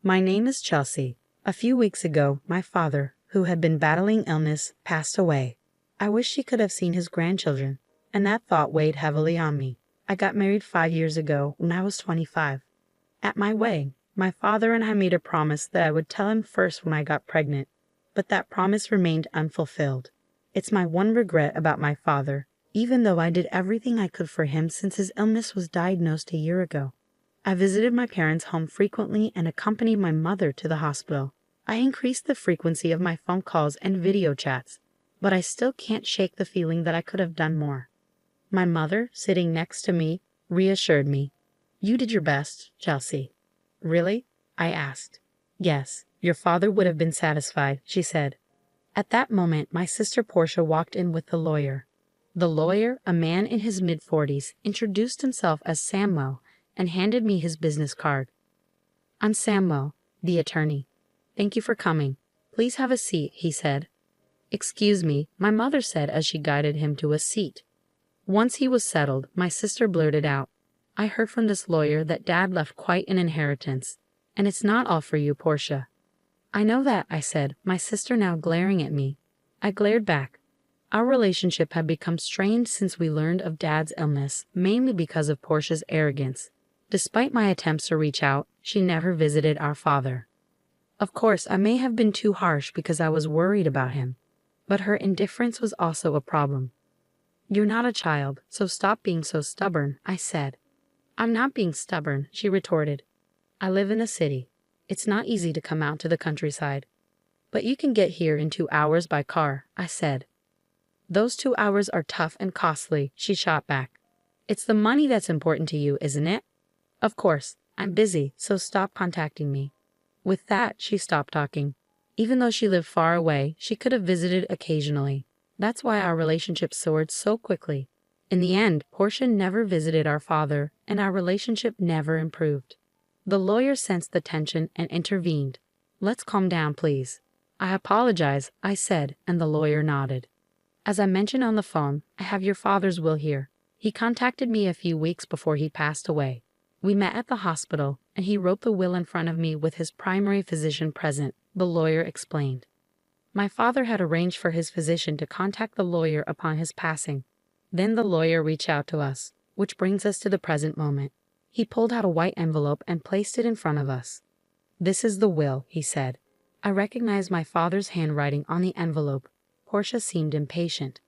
My name is Chelsea. A few weeks ago, my father, who had been battling illness, passed away. I wish he could have seen his grandchildren, and that thought weighed heavily on me. I got married 5 years ago when I was 25. At my wedding, my father and I made a promise that I would tell him first when I got pregnant, but that promise remained unfulfilled. It's my one regret about my father, even though I did everything I could for him since his illness was diagnosed a year ago. I visited my parents' home frequently and accompanied my mother to the hospital. I increased the frequency of my phone calls and video chats, but I still can't shake the feeling that I could have done more. My mother, sitting next to me, reassured me. "You did your best, Chelsea." "Really?" I asked. "Yes, your father would have been satisfied," she said. At that moment, my sister Portia walked in with the lawyer. The lawyer, a man in his mid-40s, introduced himself as Samuel and handed me his business card. "I'm Samuel, the attorney. Thank you for coming. Please have a seat," he said. "Excuse me," my mother said as she guided him to a seat. Once he was settled, my sister blurted out, "I heard from this lawyer that Dad left quite an inheritance, and it's not all for you, Portia." "I know that," I said, my sister now glaring at me. I glared back. Our relationship had become strained since we learned of Dad's illness, mainly because of Portia's arrogance. Despite my attempts to reach out, she never visited our father. Of course, I may have been too harsh because I was worried about him, but her indifference was also a problem. "You're not a child, so stop being so stubborn," I said. "I'm not being stubborn," she retorted. "I live in a city. It's not easy to come out to the countryside. But you can get here in 2 hours by car," I said. "Those 2 hours are tough and costly," she shot back. "It's the money that's important to you, isn't it? Of course, I'm busy, so stop contacting me." With that, she stopped talking. Even though she lived far away, she could have visited occasionally. That's why our relationship soared so quickly. In the end, Portia never visited our father, and our relationship never improved. The lawyer sensed the tension and intervened. "Let's calm down, please." "I apologize," I said, and the lawyer nodded. "As I mentioned on the phone, I have your father's will here. He contacted me a few weeks before he passed away. We met at the hospital, and he wrote the will in front of me with his primary physician present," the lawyer explained. My father had arranged for his physician to contact the lawyer upon his passing. Then the lawyer reached out to us, which brings us to the present moment. He pulled out a white envelope and placed it in front of us. "This is the will," he said. I recognized my father's handwriting on the envelope. Portia seemed impatient.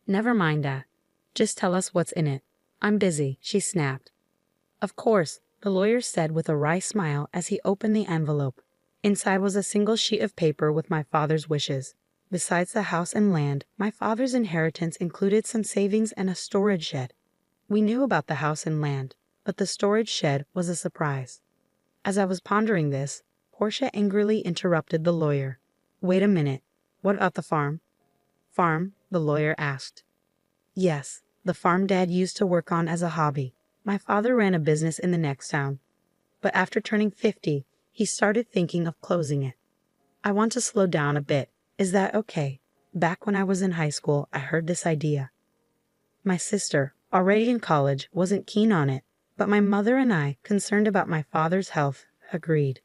"Never mind that. Just tell us what's in it." "I'm busy," she snapped. "Of course," the lawyer said with a wry smile as he opened the envelope. Inside was a single sheet of paper with my father's wishes. Besides the house and land, my father's inheritance included some savings and a storage shed. We knew about the house and land, but the storage shed was a surprise. As I was pondering this, Portia angrily interrupted the lawyer. "Wait a minute. What about the farm?" "Farm?" the lawyer asked. "Yes, the farm Dad used to work on as a hobby. My father ran a business in the next town. But after turning 50, he started thinking of closing it. I want to slow down a bit. Is that okay? Back when I was in high school, I heard this idea." My sister, already in college, wasn't keen on it, but my mother and I, concerned about my father's health, agreed.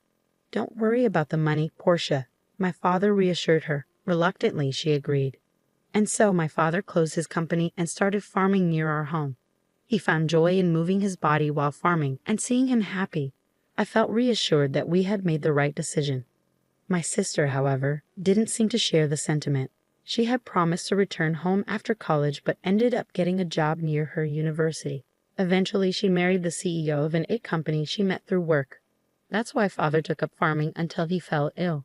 "Don't worry about the money, Portia," my father reassured her. Reluctantly, she agreed. And so my father closed his company and started farming near our home. He found joy in moving his body while farming, and seeing him happy, I felt reassured that we had made the right decision. My sister, however, didn't seem to share the sentiment. She had promised to return home after college but ended up getting a job near her university. Eventually, she married the CEO of an egg company she met through work. That's why father took up farming until he fell ill.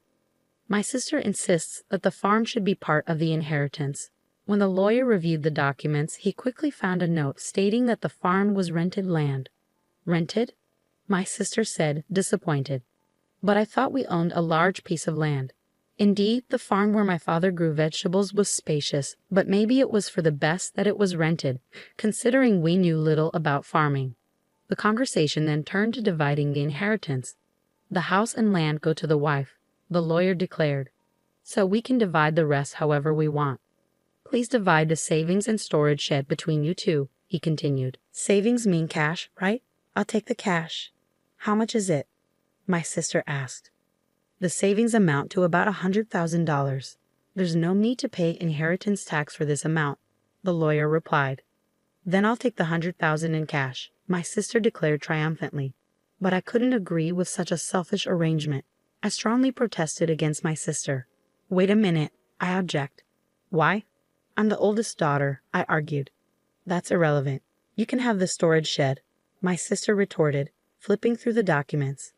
My sister insists that the farm should be part of the inheritance. When the lawyer reviewed the documents, he quickly found a note stating that the farm was rented land. "Rented?" my sister said, disappointed. "But I thought we owned a large piece of land." Indeed, the farm where my father grew vegetables was spacious, but maybe it was for the best that it was rented, considering we knew little about farming. The conversation then turned to dividing the inheritance. "The house and land go to the wife," the lawyer declared. "So we can divide the rest however we want. Please divide the savings and storage shed between you two," he continued. "Savings mean cash, right? I'll take the cash." "How much is it?" my sister asked. The savings amount to about $100,000. There's no need to pay inheritance tax for this amount, the lawyer replied. Then I'll take the $100,000 in cash, my sister declared triumphantly. But I couldn't agree with such a selfish arrangement. I strongly protested against my sister. Wait a minute, I object. Why? I'm the oldest daughter, I argued. That's irrelevant. You can have the storage shed, my sister retorted, flipping through the documents.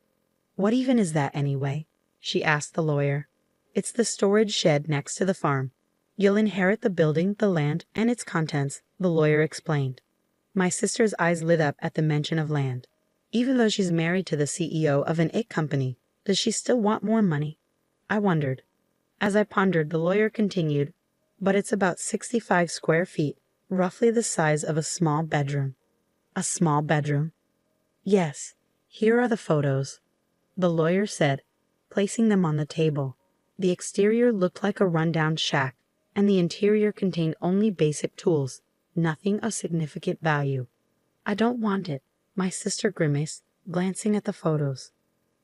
What even is that anyway? She asked the lawyer. It's the storage shed next to the farm. You'll inherit the building, the land, and its contents, the lawyer explained. My sister's eyes lit up at the mention of land. Even though she's married to the CEO of an egg company, does she still want more money? I wondered. As I pondered, the lawyer continued, but it's about 65 square feet, roughly the size of a small bedroom. A small bedroom? Yes, here are the photos, the lawyer said, placing them on the table. The exterior looked like a rundown shack, and the interior contained only basic tools, nothing of significant value. I don't want it, my sister grimaced, glancing at the photos.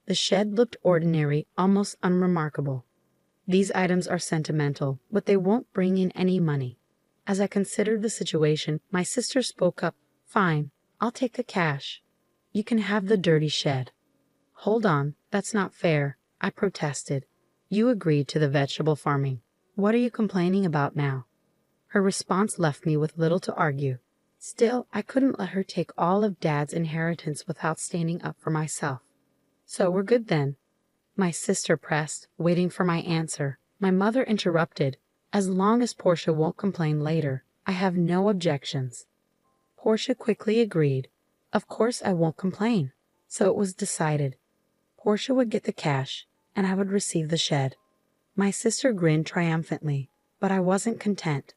The shed looked ordinary, almost unremarkable. These items are sentimental, but they won't bring in any money. As I considered the situation, my sister spoke up. Fine, I'll take the cash. You can have the dirty shed. Hold on, that's not fair, I protested. You agreed to the vegetable farming. What are you complaining about now? Her response left me with little to argue. Still, I couldn't let her take all of Dad's inheritance without standing up for myself. So we're good then? My sister pressed, waiting for my answer. My mother interrupted. As long as Portia won't complain later, I have no objections. Portia quickly agreed. Of course I won't complain. So it was decided. Portia would get the cash, and I would receive the shed. My sister grinned triumphantly, but I wasn't content.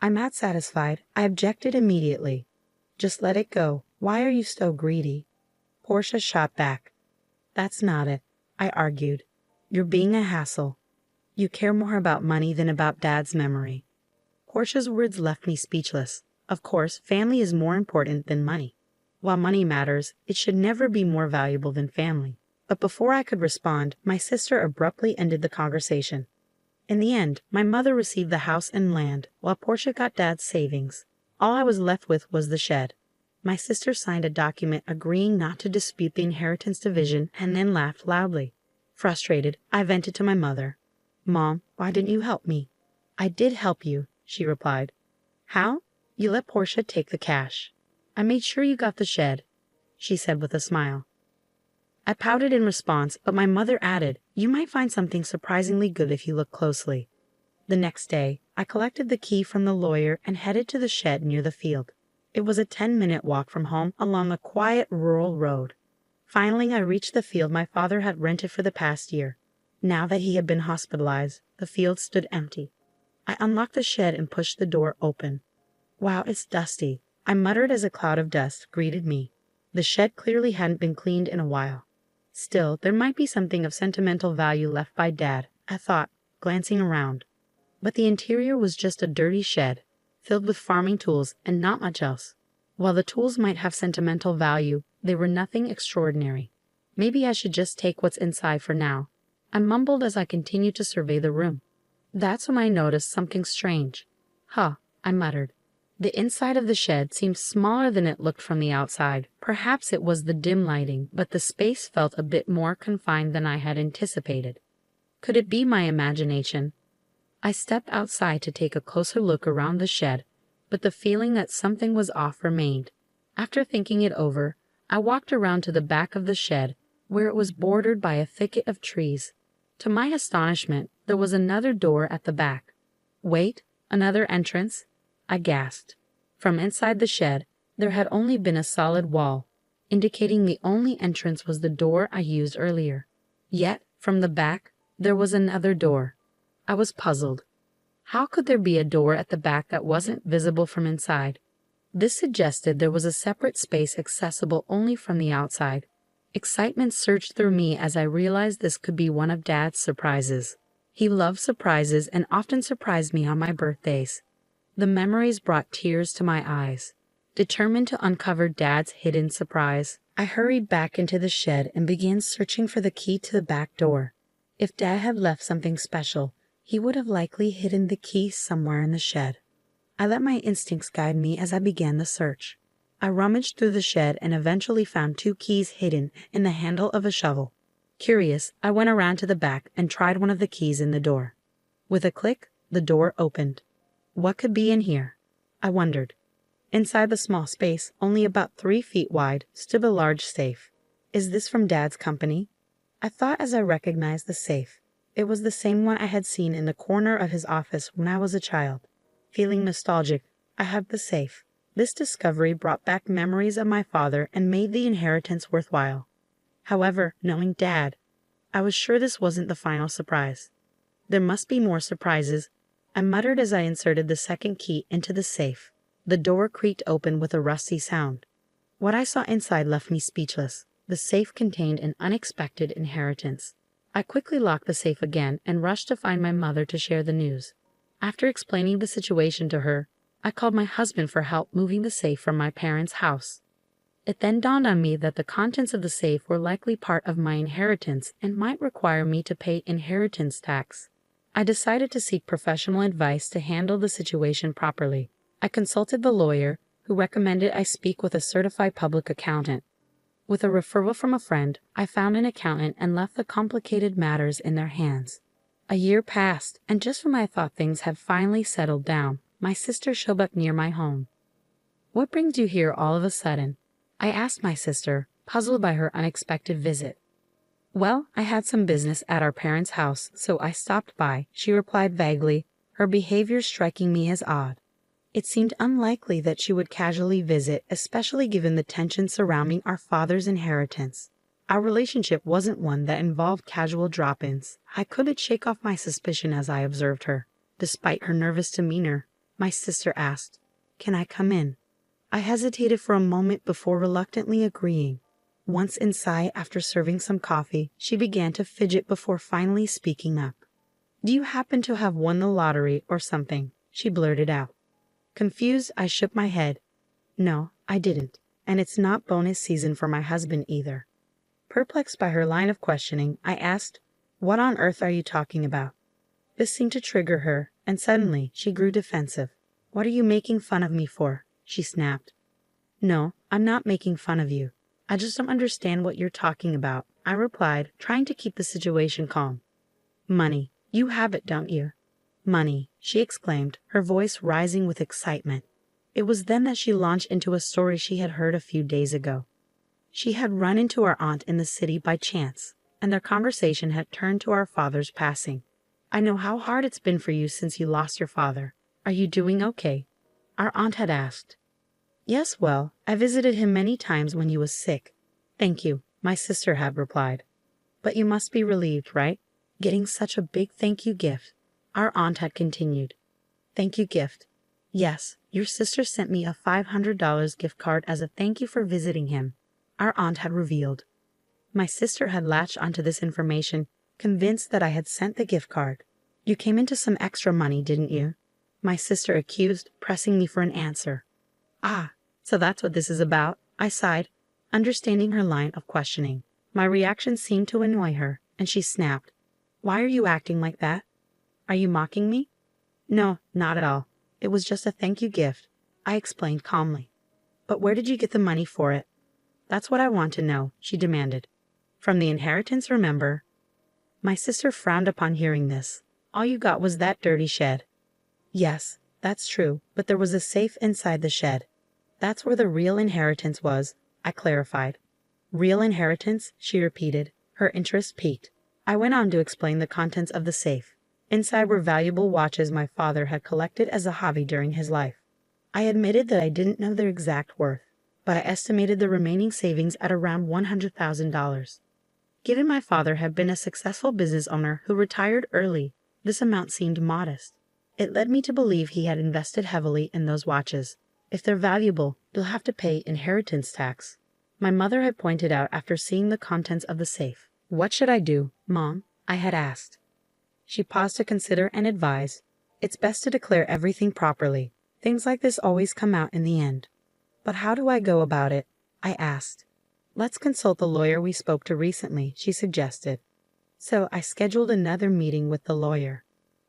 I'm not satisfied. I objected immediately. Just let it go. Why are you so greedy? Portia shot back. That's not it, I argued. You're being a hassle. You care more about money than about Dad's memory. Portia's words left me speechless. Of course, family is more important than money. While money matters, it should never be more valuable than family. But before I could respond, my sister abruptly ended the conversation. In the end, my mother received the house and land, while Portia got Dad's savings. All I was left with was the shed. My sister signed a document agreeing not to dispute the inheritance division and then laughed loudly. Frustrated, I vented to my mother. Mom, why didn't you help me? I did help you, she replied. How? You let Portia take the cash. I made sure you got the shed, she said with a smile. I pouted in response, but my mother added, you might find something surprisingly good if you look closely. The next day, I collected the key from the lawyer and headed to the shed near the field. It was a 10-minute walk from home along a quiet rural road. Finally, I reached the field my father had rented for the past year. Now that he had been hospitalized, the field stood empty. I unlocked the shed and pushed the door open. Wow, it's dusty, I muttered as a cloud of dust greeted me. The shed clearly hadn't been cleaned in a while. Still, there might be something of sentimental value left by Dad, I thought, glancing around. But the interior was just a dirty shed, filled with farming tools and not much else. While the tools might have sentimental value, they were nothing extraordinary. Maybe I should just take what's inside for now. I mumbled as I continued to survey the room. That's when I noticed something strange. Huh, I muttered. The inside of the shed seemed smaller than it looked from the outside. Perhaps it was the dim lighting, but the space felt a bit more confined than I had anticipated. Could it be my imagination? I stepped outside to take a closer look around the shed, but the feeling that something was off remained. After thinking it over, I walked around to the back of the shed, where it was bordered by a thicket of trees. To my astonishment, there was another door at the back. Wait, another entrance? I gasped. From inside the shed, there had only been a solid wall, indicating the only entrance was the door I used earlier. Yet, from the back, there was another door. I was puzzled. How could there be a door at the back that wasn't visible from inside? This suggested there was a separate space accessible only from the outside. Excitement surged through me as I realized this could be one of Dad's surprises. He loved surprises and often surprised me on my birthdays. The memories brought tears to my eyes. Determined to uncover Dad's hidden surprise, I hurried back into the shed and began searching for the key to the back door. If Dad had left something special, he would have likely hidden the key somewhere in the shed. I let my instincts guide me as I began the search. I rummaged through the shed and eventually found 2 keys hidden in the handle of a shovel. Curious, I went around to the back and tried one of the keys in the door. With a click, the door opened. What could be in here? I wondered. Inside the small space, only about 3 feet wide, stood a large safe. Is this from Dad's company? I thought as I recognized the safe. It was the same one I had seen in the corner of his office when I was a child. Feeling nostalgic, I hugged the safe. This discovery brought back memories of my father and made the inheritance worthwhile. However, knowing Dad, I was sure this wasn't the final surprise. There must be more surprises, I muttered as I inserted the second key into the safe. The door creaked open with a rusty sound. What I saw inside left me speechless. The safe contained an unexpected inheritance. I quickly locked the safe again and rushed to find my mother to share the news. After explaining the situation to her, I called my husband for help moving the safe from my parents' house. It then dawned on me that the contents of the safe were likely part of my inheritance and might require me to pay inheritance tax. I decided to seek professional advice to handle the situation properly. I consulted the lawyer, who recommended I speak with a certified public accountant. With a referral from a friend, I found an accountant and left the complicated matters in their hands. A year passed, and just when I thought things had finally settled down, my sister showed up near my home. "What brings you here all of a sudden?" I asked my sister, puzzled by her unexpected visit. "Well, I had some business at our parents' house, so I stopped by," she replied vaguely, her behavior striking me as odd. It seemed unlikely that she would casually visit, especially given the tension surrounding our father's inheritance. Our relationship wasn't one that involved casual drop-ins. I couldn't shake off my suspicion as I observed her. Despite her nervous demeanor, my sister asked, "Can I come in?" I hesitated for a moment before reluctantly agreeing. Once inside, after serving some coffee, she began to fidget before finally speaking up. "Do you happen to have won the lottery or something?" she blurted out. Confused, I shook my head. "No, I didn't, and it's not bonus season for my husband either." Perplexed by her line of questioning, I asked, "What on earth are you talking about?" This seemed to trigger her, and suddenly she grew defensive. "What are you making fun of me for?" she snapped. "No, I'm not making fun of you. I just don't understand what you're talking about," I replied, trying to keep the situation calm. "Money. You have it, don't you?" "Money," she exclaimed, her voice rising with excitement. It was then that she launched into a story she had heard a few days ago. She had run into our aunt in the city by chance, and their conversation had turned to our father's passing. "I know how hard it's been for you since you lost your father. Are you doing okay?" our aunt had asked. "Yes, well, I visited him many times when he was sick." "Thank you," my sister had replied. "But you must be relieved, right? Getting such a big thank you gift." Our aunt had continued. "Thank you gift. Yes, your sister sent me a $500 gift card as a thank you for visiting him," our aunt had revealed. My sister had latched onto this information, convinced that I had sent the gift card. "You came into some extra money, didn't you?" my sister accused, pressing me for an answer. "Ah, so that's what this is about," I sighed, understanding her line of questioning. My reaction seemed to annoy her, and she snapped, "Why are you acting like that? Are you mocking me?" "No, not at all. It was just a thank you gift," I explained calmly. "But where did you get the money for it?" "That's what I want to know," she demanded. "From the inheritance, remember?" My sister frowned upon hearing this. "All you got was that dirty shed." "Yes, that's true, but there was a safe inside the shed. That's where the real inheritance was," I clarified. "Real inheritance?" she repeated, her interest piqued. I went on to explain the contents of the safe. Inside were valuable watches my father had collected as a hobby during his life. I admitted that I didn't know their exact worth, but I estimated the remaining savings at around $100,000. Given my father had been a successful business owner who retired early, this amount seemed modest. It led me to believe he had invested heavily in those watches. "If they're valuable, you'll have to pay inheritance tax," my mother had pointed out after seeing the contents of the safe. "What should I do, Mom?" I had asked. She paused to consider and advise, "It's best to declare everything properly. Things like this always come out in the end." "But how do I go about it?" I asked. "Let's consult the lawyer we spoke to recently," she suggested. So I scheduled another meeting with the lawyer.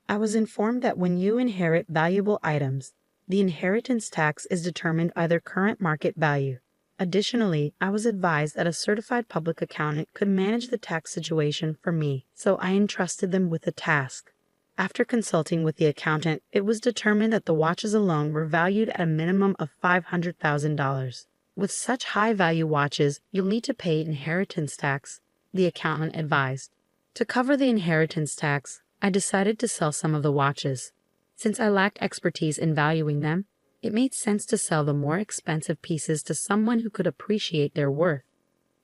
I was informed that when you inherit valuable items, the inheritance tax is determined by their current market value. Additionally, I was advised that a certified public accountant could manage the tax situation for me, so I entrusted them with the task. After consulting with the accountant, it was determined that the watches alone were valued at a minimum of $500,000. With such high-value watches, you'll need to pay inheritance tax, the accountant advised. To cover the inheritance tax, I decided to sell some of the watches. Since I lacked expertise in valuing them, it made sense to sell the more expensive pieces to someone who could appreciate their worth.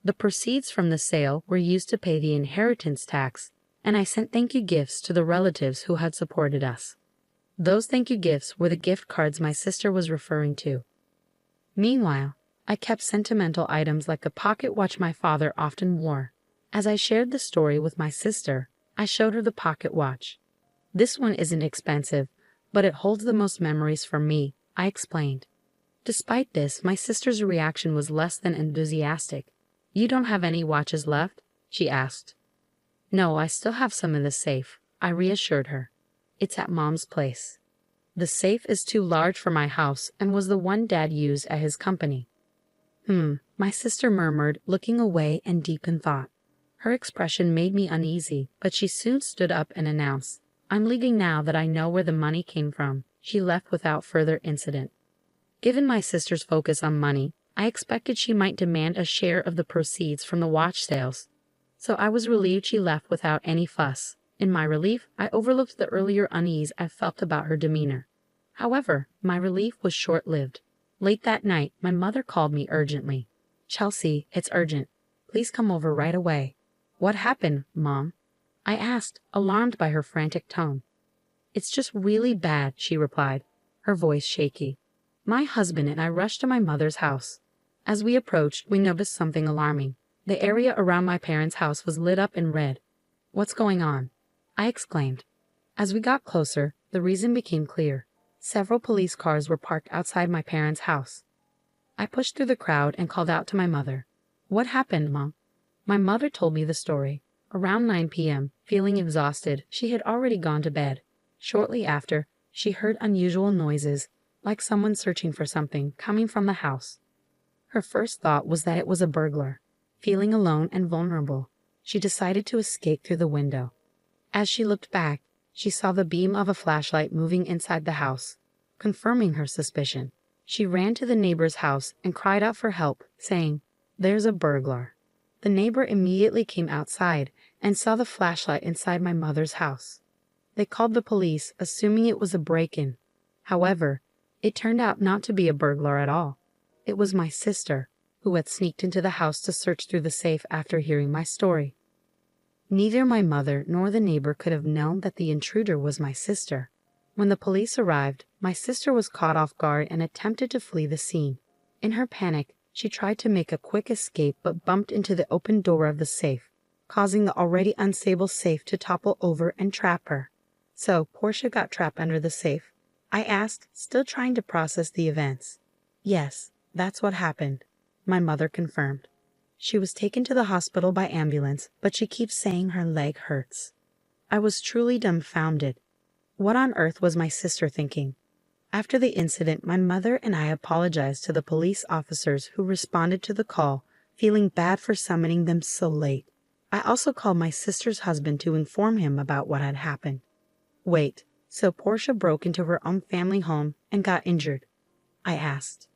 The proceeds from the sale were used to pay the inheritance tax, and I sent thank you gifts to the relatives who had supported us. Those thank you gifts were the gift cards my sister was referring to. Meanwhile, I kept sentimental items like a pocket watch my father often wore. As I shared the story with my sister, I showed her the pocket watch. This one isn't expensive, but it holds the most memories for me, I explained. Despite this, my sister's reaction was less than enthusiastic. You don't have any watches left? She asked. No, I still have some in the safe, I reassured her. It's at Mom's place. The safe is too large for my house and was the one Dad used at his company. My sister murmured, looking away and deep in thought. Her expression made me uneasy, but she soon stood up and announced, I'm leaving now that I know where the money came from. She left without further incident. Given my sister's focus on money, I expected she might demand a share of the proceeds from the watch sales. So I was relieved she left without any fuss. In my relief, I overlooked the earlier unease I felt about her demeanor. However, my relief was short-lived. Late that night, my mother called me urgently. Chelsea, it's urgent. Please come over right away. What happened, Mom? I asked, alarmed by her frantic tone. It's just really bad, she replied, her voice shaky. My husband and I rushed to my mother's house. As we approached, we noticed something alarming. The area around my parents' house was lit up in red. What's going on? I exclaimed. As we got closer, the reason became clear. Several police cars were parked outside my parents' house. I pushed through the crowd and called out to my mother. What happened, Mom? My mother told me the story. Around 9 p.m., feeling exhausted, she had already gone to bed. Shortly after, she heard unusual noises, like someone searching for something, coming from the house. Her first thought was that it was a burglar. Feeling alone and vulnerable, she decided to escape through the window. As she looked back, she saw the beam of a flashlight moving inside the house, confirming her suspicion. She ran to the neighbor's house and cried out for help, saying, There's a burglar. The neighbor immediately came outside and saw the flashlight inside my mother's house. They called the police, assuming it was a break-in. However, it turned out not to be a burglar at all. It was my sister, who had sneaked into the house to search through the safe after hearing my story. Neither my mother nor the neighbor could have known that the intruder was my sister. When the police arrived, my sister was caught off guard and attempted to flee the scene. In her panic, she tried to make a quick escape but bumped into the open door of the safe, causing the already unstable safe to topple over and trap her. So, Portia got trapped under the safe? I asked, still trying to process the events. Yes, that's what happened, my mother confirmed. She was taken to the hospital by ambulance, but she keeps saying her leg hurts. I was truly dumbfounded. What on earth was my sister thinking? After the incident, my mother and I apologized to the police officers who responded to the call, feeling bad for summoning them so late. I also called my sister's husband to inform him about what had happened. Wait, so Portia broke into her own family home and got injured? I asked.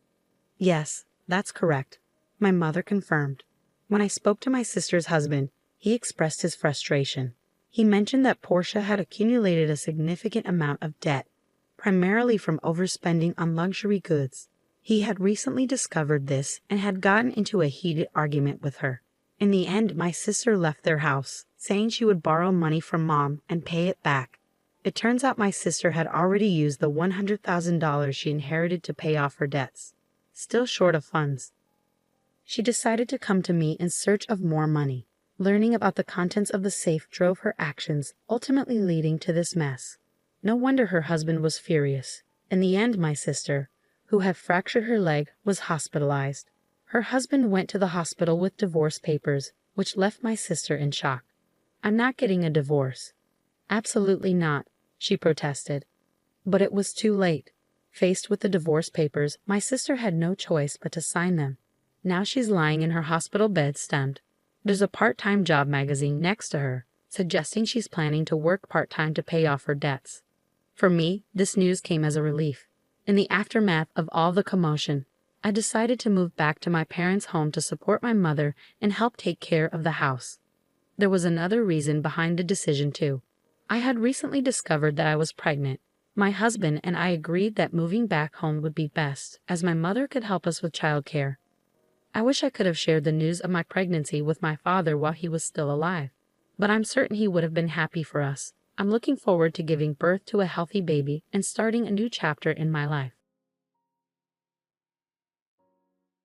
Yes, that's correct, my mother confirmed. When I spoke to my sister's husband, he expressed his frustration. He mentioned that Portia had accumulated a significant amount of debt, primarily from overspending on luxury goods. He had recently discovered this and had gotten into a heated argument with her. In the end, my sister left their house, saying she would borrow money from Mom and pay it back. It turns out my sister had already used the $100,000 she inherited to pay off her debts. Still short of funds. She decided to come to me in search of more money. Learning about the contents of the safe drove her actions, ultimately leading to this mess. No wonder her husband was furious. In the end, my sister, who had fractured her leg, was hospitalized. Her husband went to the hospital with divorce papers, which left my sister in shock. I'm not getting a divorce. Absolutely not, she protested. But it was too late. Faced with the divorce papers, my sister had no choice but to sign them. Now she's lying in her hospital bed stunned. There's a part-time job magazine next to her, suggesting she's planning to work part-time to pay off her debts. For me, this news came as a relief. In the aftermath of all the commotion, I decided to move back to my parents' home to support my mother and help take care of the house. There was another reason behind the decision too. I had recently discovered that I was pregnant. My husband and I agreed that moving back home would be best, as my mother could help us with childcare. I wish I could have shared the news of my pregnancy with my father while he was still alive, but I'm certain he would have been happy for us. I'm looking forward to giving birth to a healthy baby and starting a new chapter in my life.